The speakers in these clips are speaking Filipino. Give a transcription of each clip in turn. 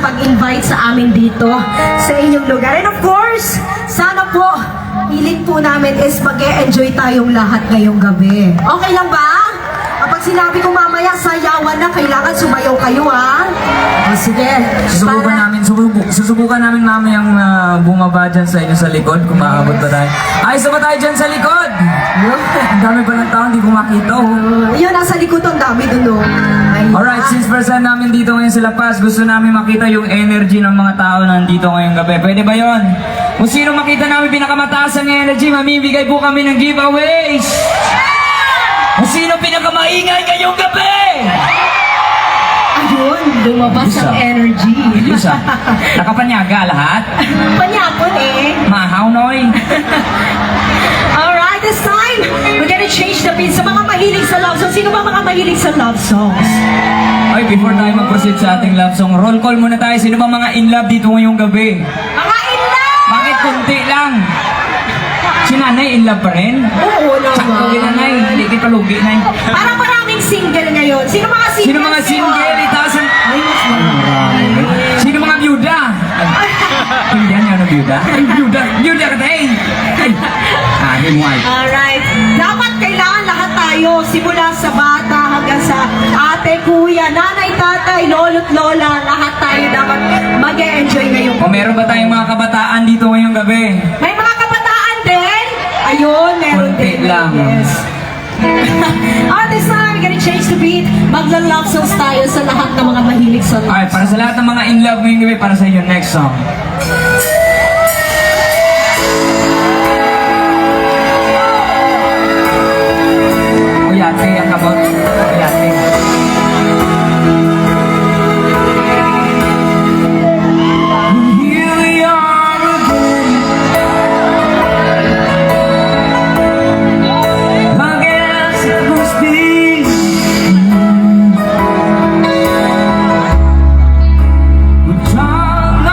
pag-invite sa amin dito sa inyong lugar. And of course, sana po, hiling po namin is mag-e-enjoy tayong lahat ngayong gabi. Okay lang ba? Kapag sinabi ko mamaya, sayawan na, kailangan sumayaw kayo, ha? O, sige. Susubukan namin mamayang bumaba dyan sa inyo sa likod, kung maabot ba tayo. Ayos na ba tayo dyan sa likod? Ang dami pa ng tao, hindi ko makita. Yun, nasa likod, ang dami dun, Alright, since first time namin dito ngayon sa La Paz, gusto namin makita yung energy ng mga tao nandito ngayong gabi. Pwede ba yon? Kung sino makita namin pinakamataas ang energy, mamibigay po kami ng giveaways! Kung sino pinakamaingay ngayong gabi? Ayun, lumabas ang energy. Isa. Nakapanyaga lahat? Panyapon eh. Mahaw, Noy. Alright, this time, we're gonna change the beat sa mga mahilig sa love songs. Sino ba mga mahilig sa love songs? Ay, before tayo mag-proceed sa ating love song, roll call muna tayo. Sino ba mga in love dito ngayong gabi? Mga in love! Bakit kunti lang? Si nanay in love pa rin? Oo Sakto naman. din nanay, hindi kita lugi nay. Parang maraming single ngayon. Sino mga single? Sino mga single? Itasan. Ay, mas marami. Sino mga byuda? Hindi yan yung byuda? Ay, byuda. Byuda ka tayo. Ay, himway. Alright. Dapat kailangan lahat tayo, simula sa bata hanggang sa ate, kuya, nanay, tatay, lolo't lola, lahat tayo dapat mag-e-enjoy ngayong O meron ba tayong mga kabataan dito ngayong gabi? May mga kabataan din. Ayun, meron Konti din. lang. Yes. At this time, we're gonna change the beat. Magla-love songs tayo sa lahat ng mga mahilig sa love. Alright, para sa lahat ng mga in love ngayong gabi, para sa inyo, next song. Oyate, ang kabot. Oyate. Here we are again. I guess it must be. We've done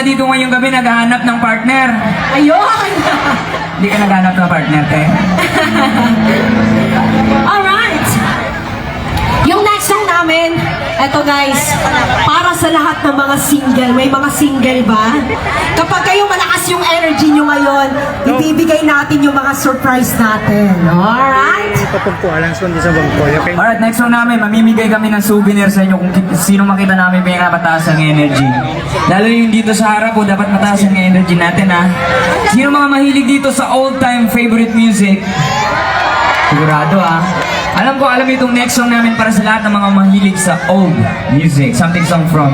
dito ngayong gabi naghahanap ng partner. Ayun! Hindi ka naghahanap ng partner, te. Alright! Yung next song namin, eto guys, para sa lahat ng mga single. May mga single ba? Kapag kayo malakas yung energy nyo ngayon, ibibigay natin yung mga surprise natin. Alright? Kapagpualan sa kundi sa bangko. Okay. Alright, next song namin, mamimigay kami ng souvenir sa inyo kung sino makita namin pinakamataas ang energy. Lalo yung dito sa harap po, dapat mataas ang energy natin ha. Sino mga mahilig dito sa old-time favorite music? Sigurado ha. Alam ko, alam itong next song namin para sa lahat ng mga mahilig sa old music. Something song from...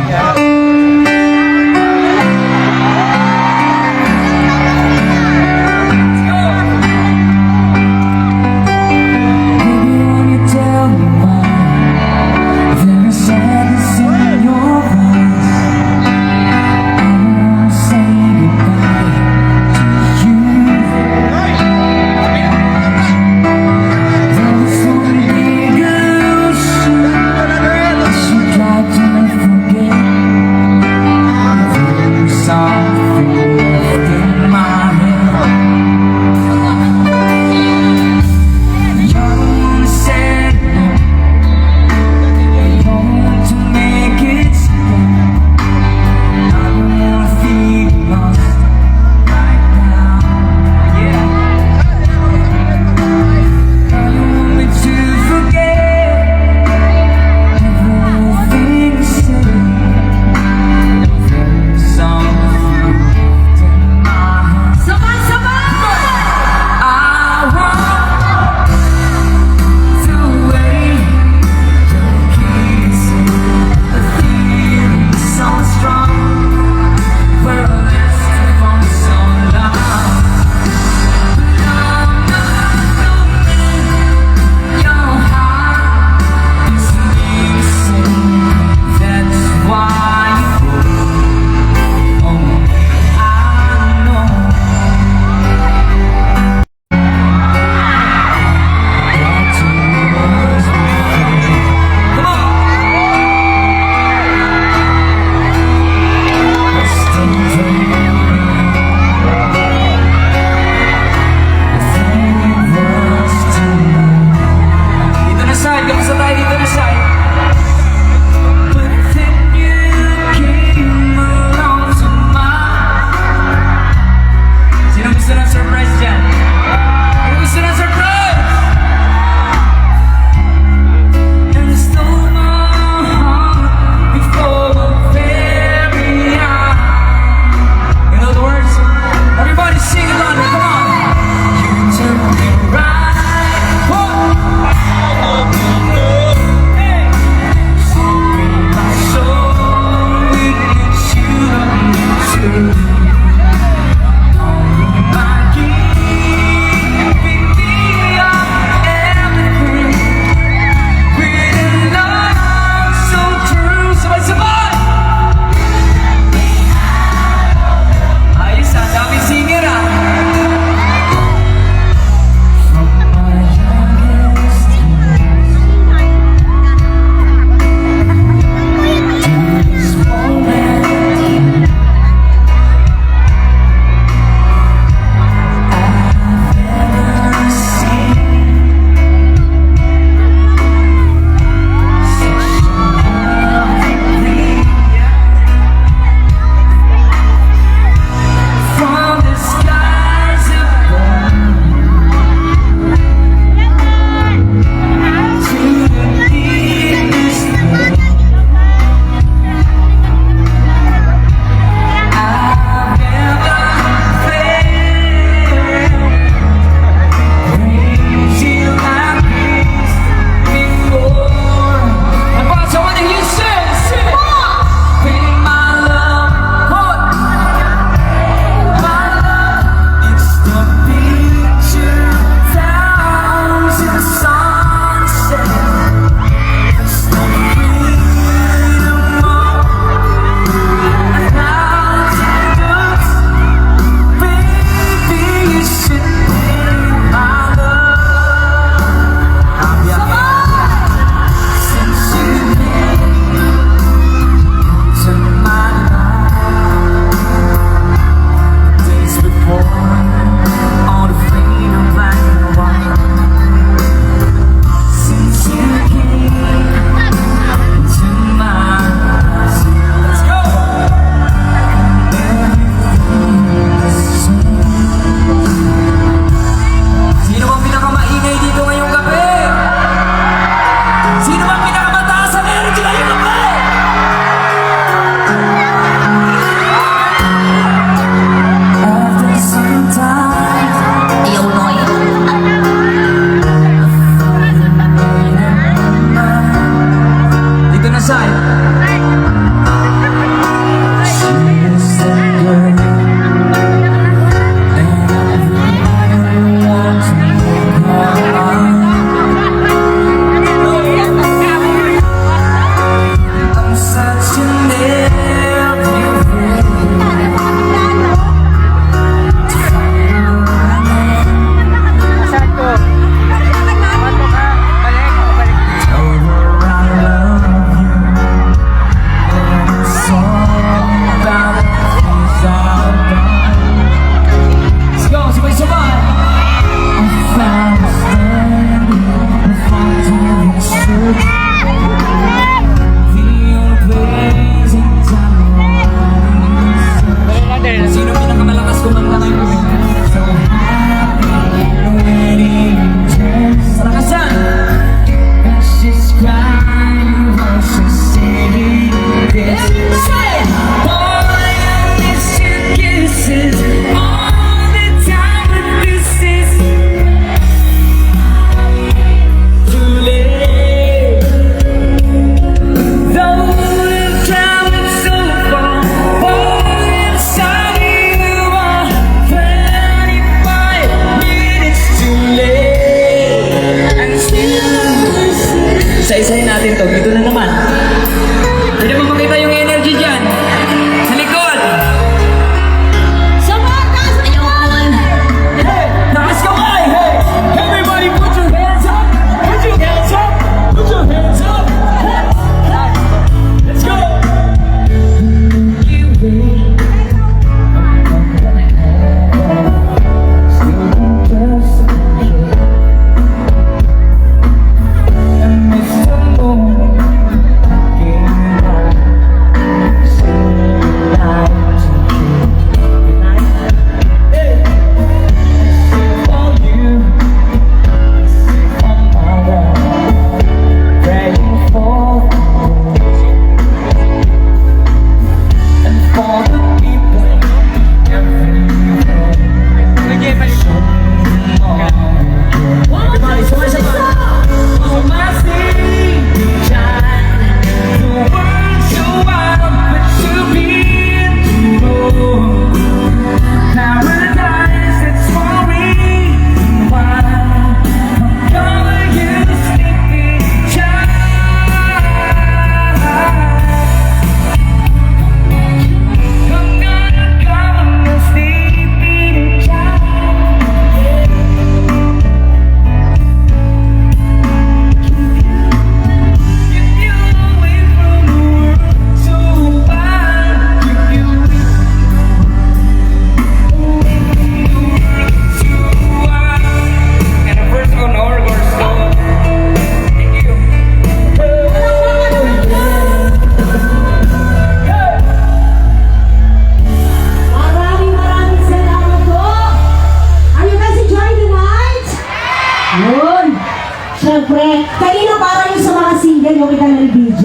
syempre. Kanina para yung sa mga single, yung kita ng DJ.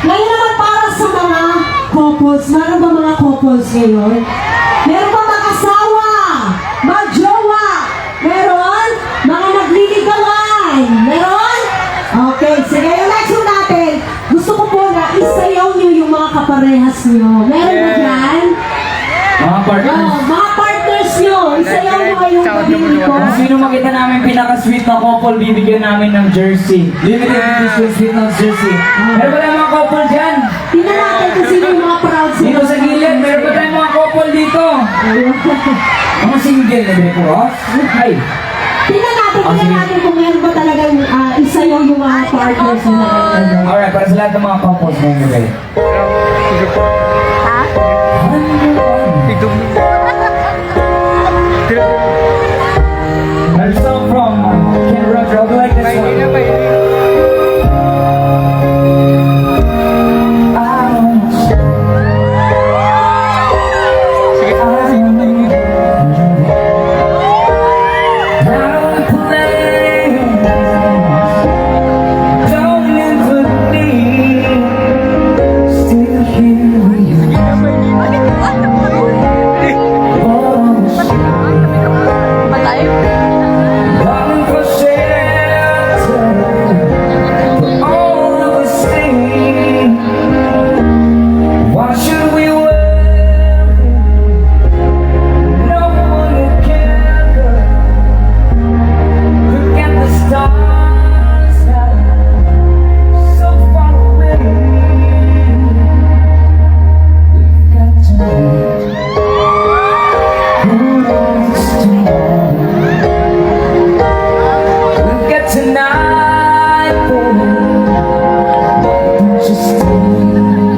Ngayon naman para sa mga couples. Meron ba mga couples ngayon? Meron ba mag-asawa? Mag-jowa? Meron? Mga nagliligawan? Meron? Okay, sige. Yung next one natin, gusto ko po na isayaw niyo yung mga kaparehas niyo. Meron ba dyan? Mga partners. Oh, mga partners nyo, isayaw nyo kayong gabi ko. Kung sino makita namin pinaka-sweet na couple, bibigyan namin ng jersey. Limited edition sweet na jersey. Meron ba tayong mga couple dyan? Tingnan natin kung sino yung mga proud sila. Dito sa gilid, meron ba tayong mga couple dito? Mga single na din po, Ay, Tingnan natin kung meron ba talagang isayaw yung mga partners nila. alright, para sa lahat ng mga couples na yun, guys. There's a song from Ken Roger. I'll be like this one. Why should we worry? No one will care. Look at the stars so far away. We've got to hold on to. We've got tonight, baby. Don't you stay.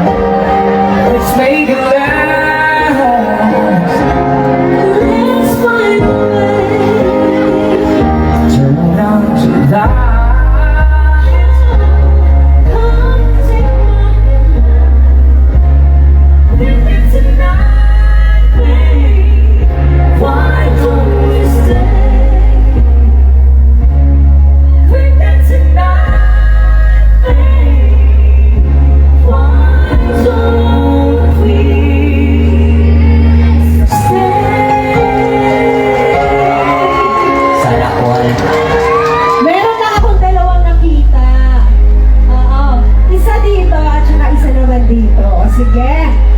Let's make it last. Turn on to light. Meron na akong dalawang nakita. Oo. Isa dito at saka isa naman dito. O, sige.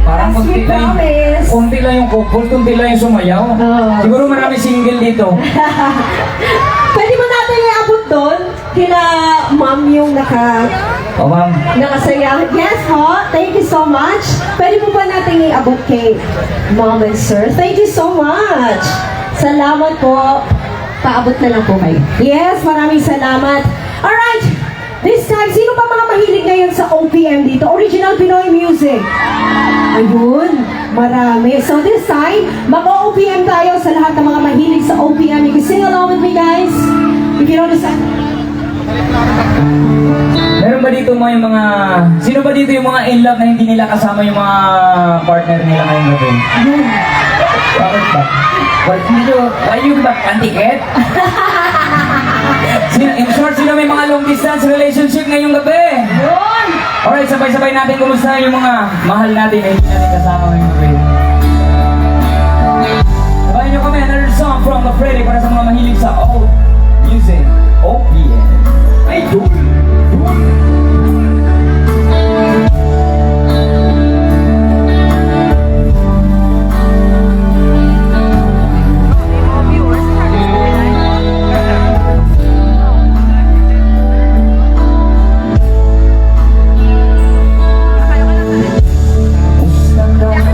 Parang As we promise. konti lang yung couple, konti lang yung sumayaw. Oo. Siguro marami single dito. Pwede mo natin iabot doon? Kila ma'am yung O ma'am, nakasaya. Yes ho, thank you so much. Pwede mo ba natin iabot kay mom and sir? Thank you so much. Salamat po. Paabot na lang po kayo. Yes, maraming salamat. Alright, This time, sino pa mga mahilig ngayon sa OPM dito? Original Pinoy Music. Ayun, marami. So this time, mag-OPM tayo sa lahat ng mga mahilig sa OPM. You can sing along with me, guys. If you don't decide. Meron ba dito yung mga... Sino ba dito yung mga in love na hindi nila kasama yung mga partner nila ngayong gabi? Ayun. Bakit ba? Why you ba ticket? In short, sino may mga long distance relationship ngayong gabi? Ayun. Alright, sabay-sabay natin kumusta yung mga mahal natin na hindi natin kasama ngayong gabi. Sabayan nyo kami, another song from the Freddy para sa mga mahilig sa old music, OPM. Ay, dude! Mustang daw ang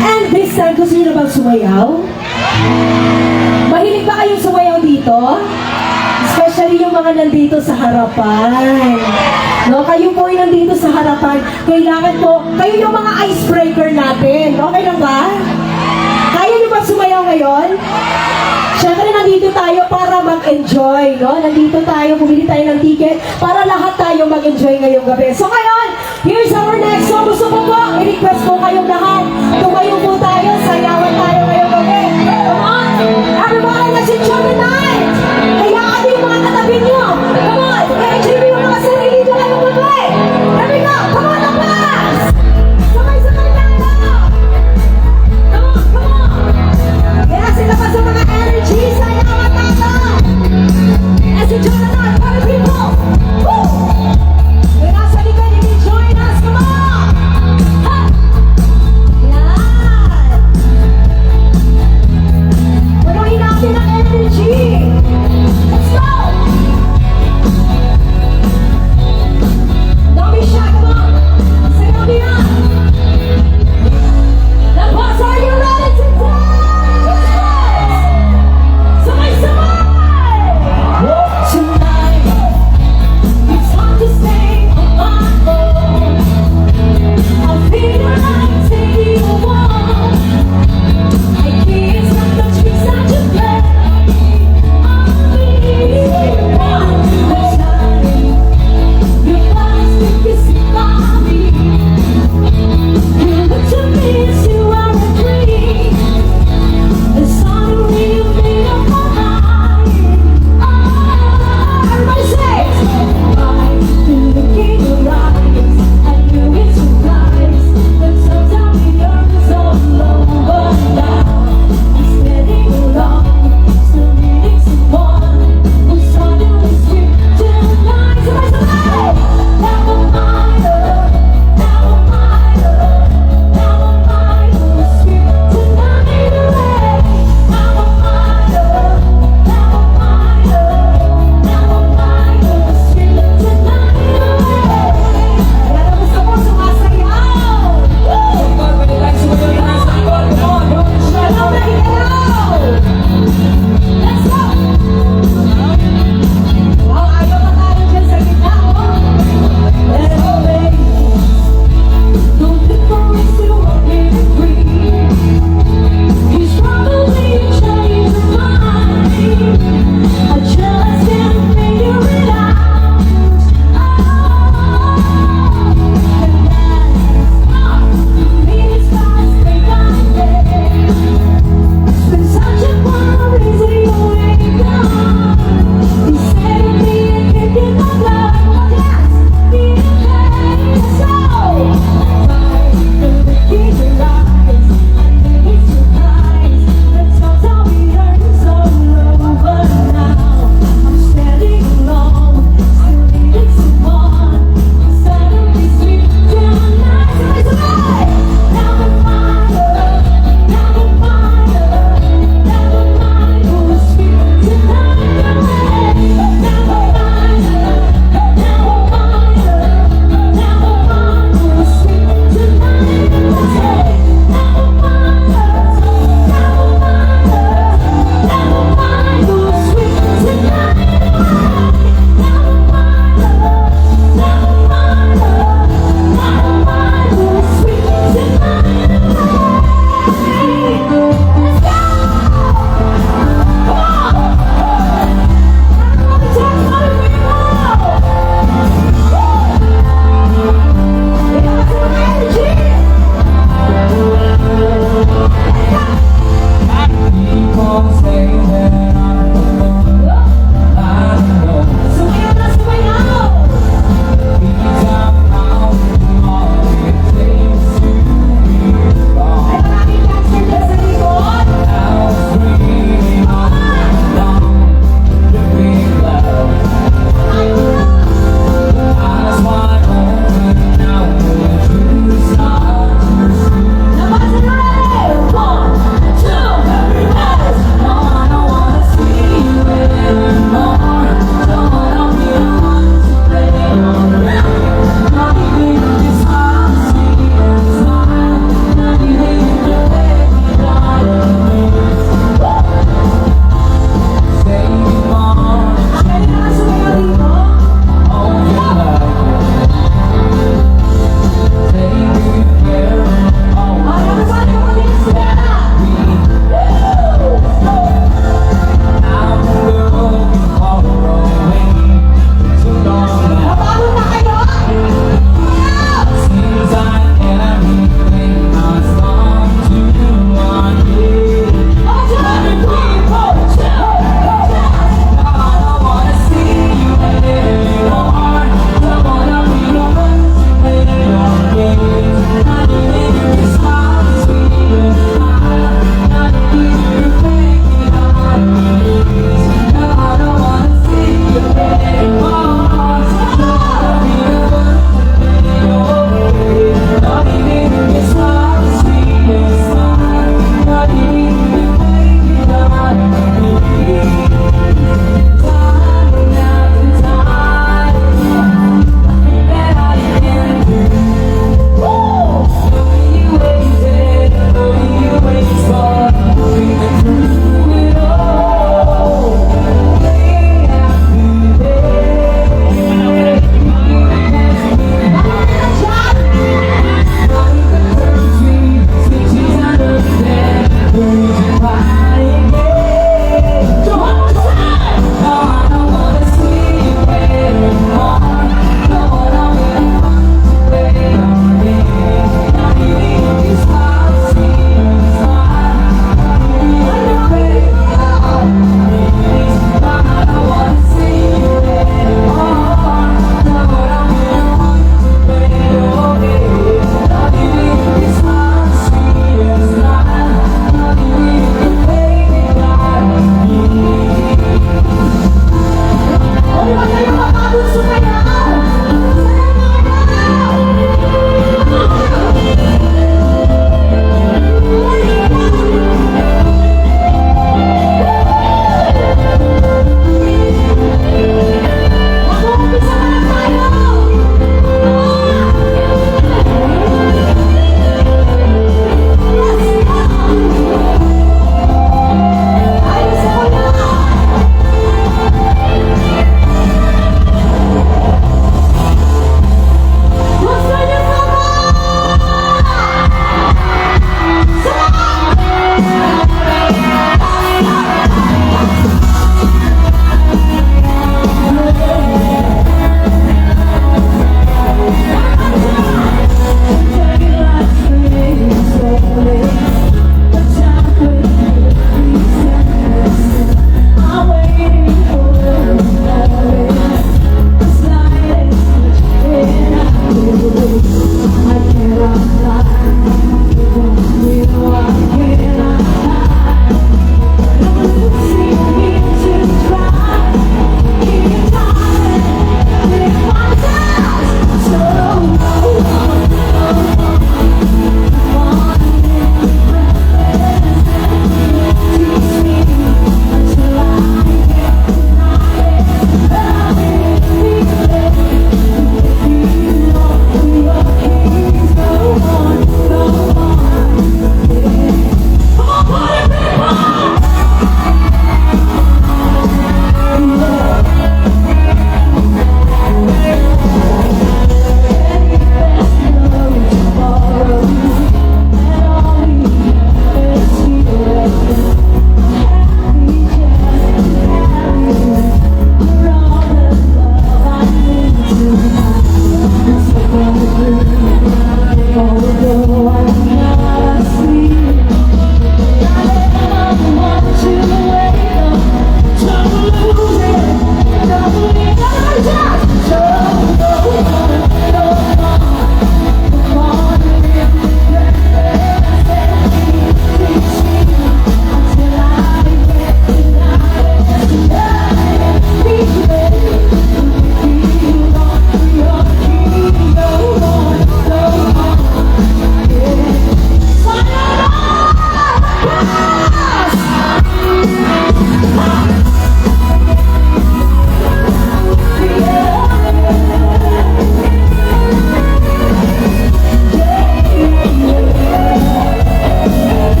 And this time, gusto niyo na bang sumayaw? Mahilig ba kayong sumayaw dito? Especially yung mga nandito sa harapan. No, kayo po yung nandito sa harapan. Kailangan po, kayo yung mga icebreaker natin. Okay lang ba? Kaya niyo ba sumayaw ngayon? Siyempre, nandito tayo para mag-enjoy, no? Nandito tayo, bumili tayo ng ticket para lahat tayo mag-enjoy ngayong gabi. So ngayon, here's our next song. Gusto ko po, i-request po kayong lahat. Tumayo po tayo, sayawan tayo ngayong gabi. Come on! Everybody, let's enjoy the night! Kaya ano yung mga katabi nyo? Come on! Enjoy mo yung mga sarili nyo ngayong gabi! Here we go! Come on, Apas! Sabay-sabay tayo! Come on, come on! Kaya sila pa sa mga energy, sayawan tayo! Let's enjoy the night, party people! Woo! Kaya nasa likod, you can join us, come on! Ha! Yeah!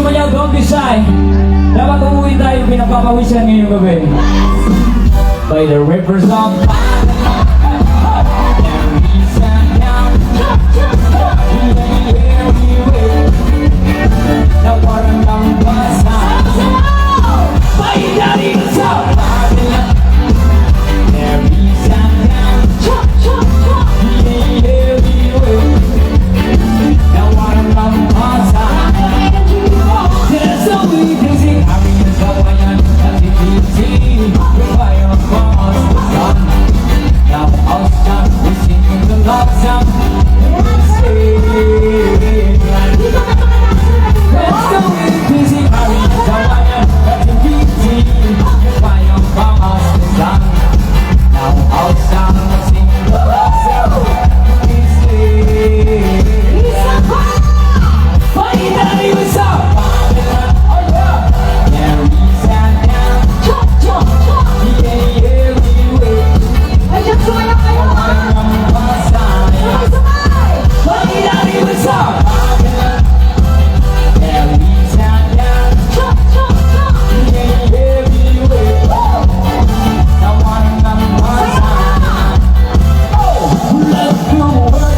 sumayaw, don't be shy. Dapat umuwi tayo, pinapapawisan ngayong gabi. By the rivers of na parang lang basa. Paidari sa Babylon. There is a down. Everywhere. Na parang lang basa. There's a weakness in areas of Wayan that it is seen. The fire of God's sun. Now all stop, we sing the love song. Let's go with busy areas of Wayan that it is seen. The fire of God's sun. Now all stop, we sing the love song. Finally we saw Babylon. Oh yeah. There is a down. Yeah, everywhere. Ayan, sumayaw kayo ha! Finally we saw Babylon. There is a down. Yeah, everywhere. Now I'm on my side. Oh, let's do it.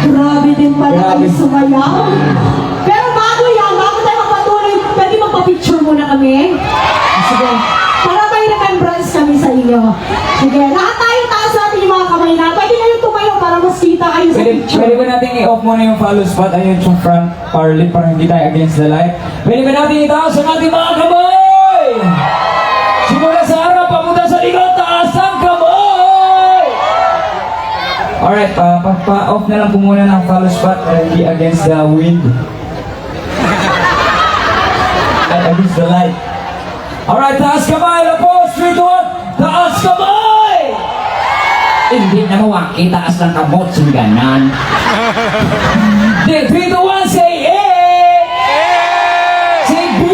Grabe din pala kayo sumayaw. Pero bago tayo magpatuloy, pwede magpa-picture muna kami? Sige. Para may remembrance kami sa inyo. Sige, lahat tayo taas natin yung mga kamay na. Pwede na yung tumayo para mas kita kayo sa picture. Pwede ba natin i-off muna yung follow spot? Ayun yung front parley para hindi tayo against the light. Pwede ba natin itaas ang ating mga kamay? Simula sa harap, papunta sa likod, taas ang kamay! Alright, pa-off na lang po muna ng follow spot para hindi against the wind. At against the light. Alright, taas kamay! Lapos! 3, 2, 1! Taas kamay! Hindi na mawaki, taas ng kamot, singganan. 3, 2, 1, say A! Say B!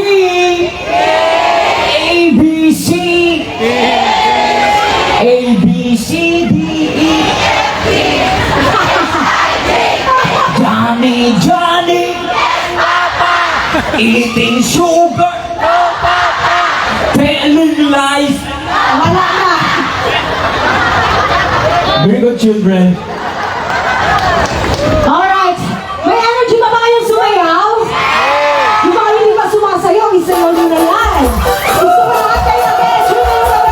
A, B, C! A, B, C, D, E! Johnny, Johnny! Eating sugar! Telling lies! Wala na. Very good, children. Alright. May energy ba kayong sumayaw? Yung mga hindi pa sumasayaw, isayaw nyo na yan. Gusto ko lahat kayo na best. Yun na yung sabi.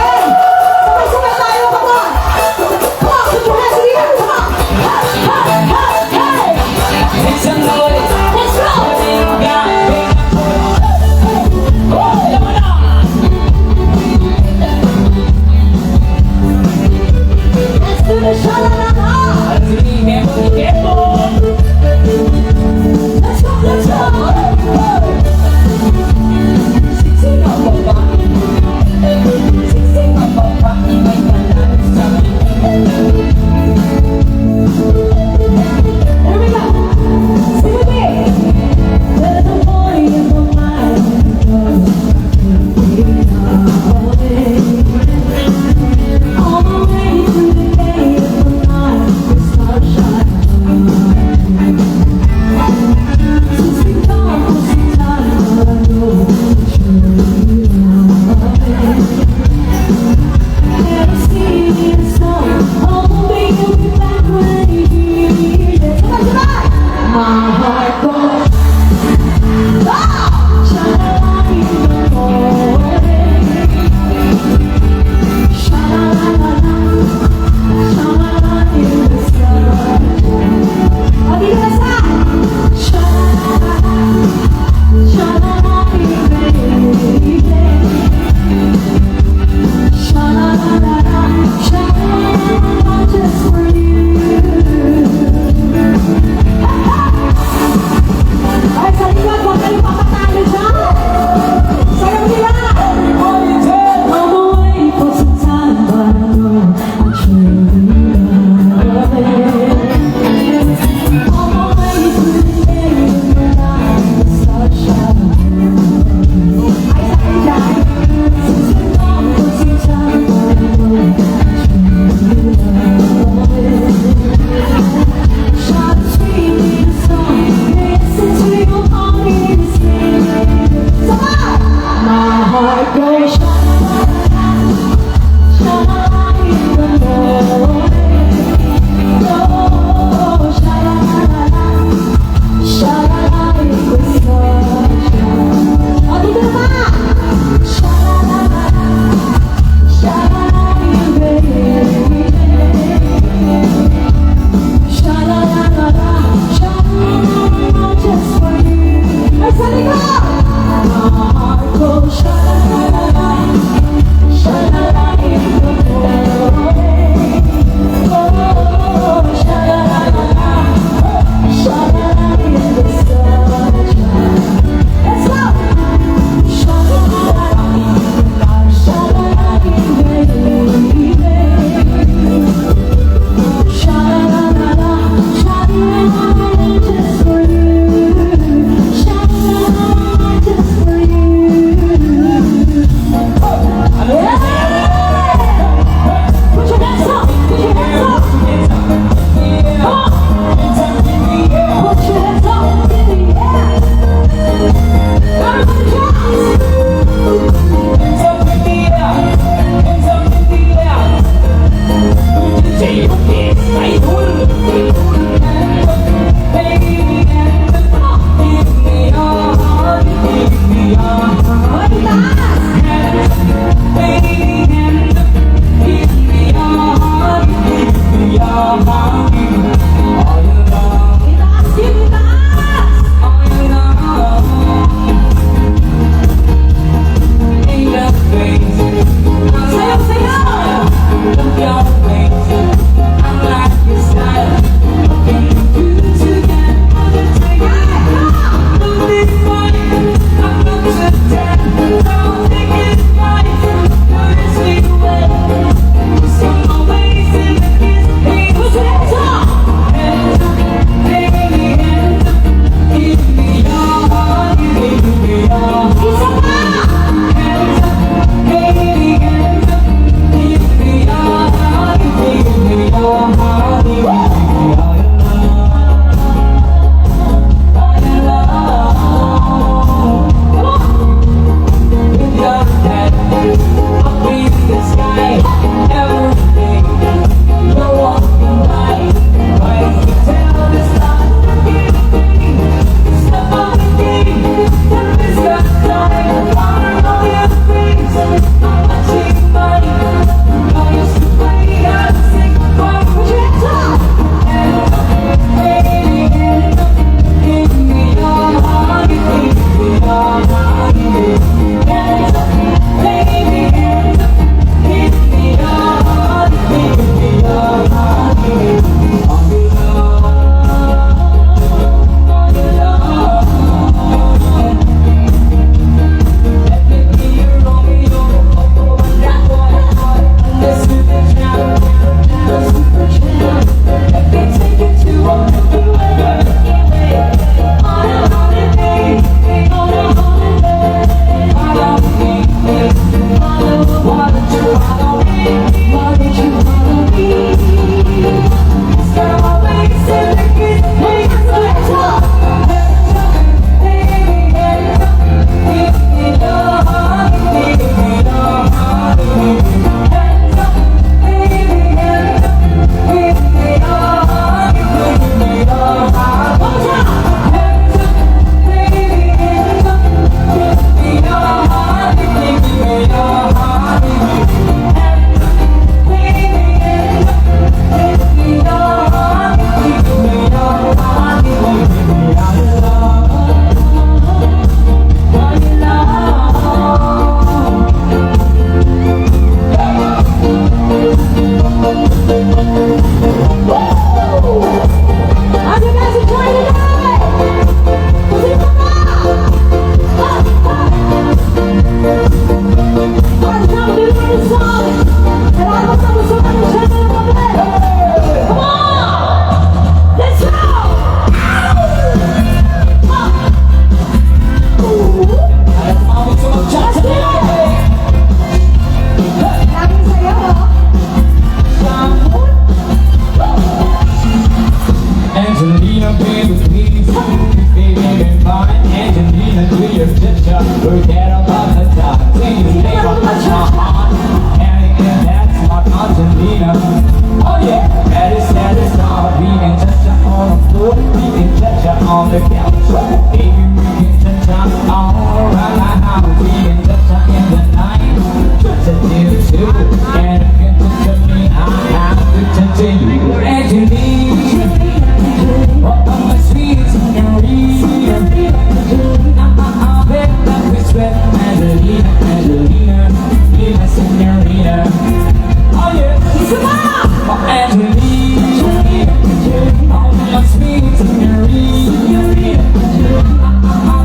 Forget about the time. When you lay on my heart. And that's my Angelina. Oh yeah, that is all. We can touch her on the floor. We can touch her on the couch. Baby, we can touch her all around my house. We can touch her in the night. Touch her till two. And if you touch me, I have to touch you. Angelina. Oh, my sweet señorita. I bet that we sweat. Angelina, Angelina. Be my señorita. Oh yeah. Oh, Angelina. Oh, my sweet señorita.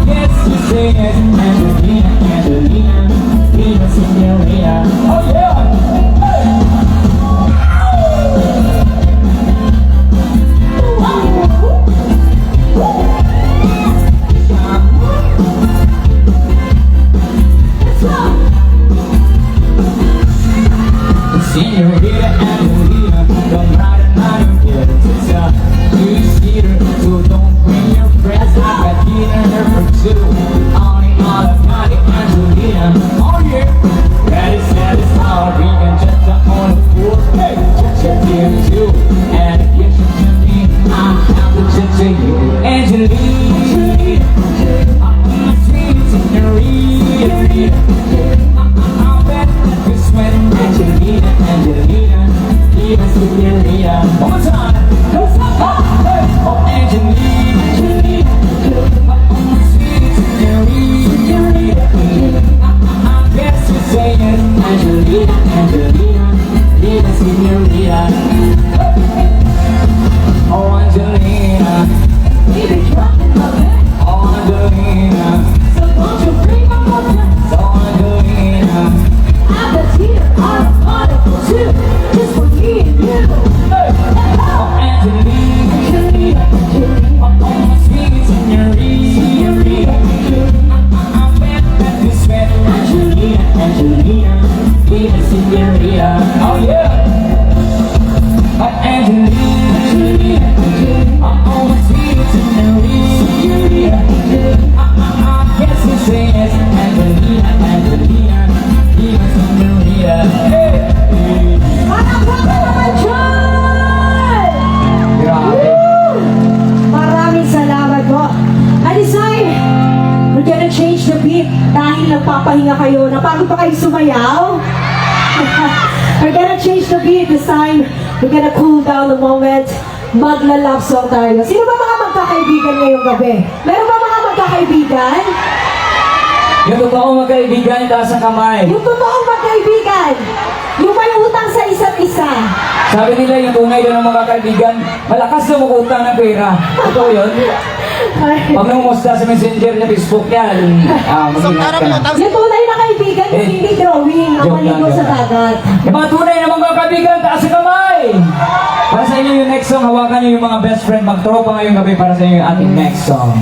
Yes, you say it. Angelina, Angelina. Be my señorita. Oh yeah. Señorita Angelina, don't ride a night here. It's a two-seater, so don't bring your friends. I got dinner for two. Only all about it, Angelina. Oh yeah, that is all. We can touch her on the floor. Hey, touch her here too. And if you should to me, I'm down to touch you, Angelina. My sweet señorita. I bet that you sweat, Angelina, Angelina, be my señorita. One more time. Oh, Angelina, Angelina, my sweet señorita. I guess you say it, Angelina, Angelina, be my señorita. Oh, Angelina, baby, dropping my back. Oh, Angelina, so won't you bring my mother? So Angelina. I'm a teeter on a particle too, just for me and you. Oh, Angelina, oh, my sweet señorita. I bet that you sweat, Angelina, Angelina, be my señorita. Oh yeah. Oh, Angelina, oh, my sweet señorita. I guess you say it, Angelina, Angelina, be my señorita. Hey. Palakpakan naman dyan! Grabe. Maraming salamat po. Alisay, we're gonna change the beat dahil nagpapahinga kayo. Napagod pa kayo sumayaw? We're gonna change the beat this time. We're gonna cool down the moment. Magla-love song tayo. Sino ba mga magkakaibigan ngayong gabi? Meron ba mga magkakaibigan? Yung totoo magkaibigan, taas ang kamay. Yung totoong magkaibigan. Yung may utang sa isa't isa. Sabi nila yung tunay doon ng mga kaibigan, malakas na mukutang ng pera. Totoo yun? Pag nangumusta sa messenger niya, Facebook yan, mag-ingat ka na. Yung tunay na kaibigan, Eh, hindi drawing ang joke maligo lang sa yan. dagat. Yung mga tunay na mga kaibigan, taas ang kamay! Para sa inyo yung next song, hawakan niyo yung mga best friend, magtropa ngayong gabi para sa inyo yung ating next song.